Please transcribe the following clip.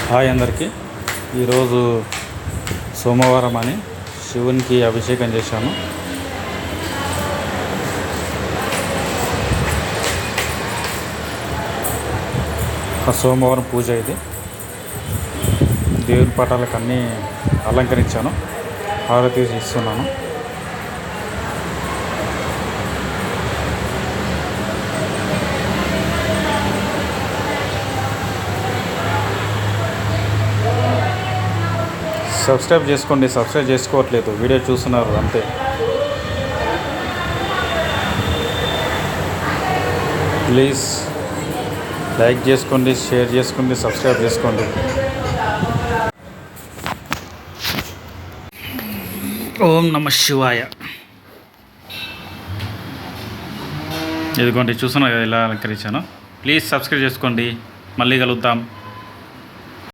Hi అందరికీ. ఈరోజు సోమవారం అని శివునికి అభిషేకం చేశాను. సోమవారం పూజ ఇది. దేవుని పటాలకు అన్నీ అలంకరించాను, హారతి ఇస్తున్నాను. సబ్స్క్రైబ్ చేసుకోండి. సబ్స్క్రైబ్ చేసుకోవట్లేదు, వీడియో చూస్తున్నారు అంతే. ప్లీజ్ లైక్ చేసుకోండి, షేర్ చేసుకోండి, సబ్స్క్రైబ్ చేసుకోండి. ఓం నమ శివాయ. ఇదిగోండి చూస్తున్నారు కదా ఎలా అలంకరించాను. ప్లీజ్ సబ్స్క్రైబ్ చేసుకోండి. మళ్ళీ కలుద్దాం.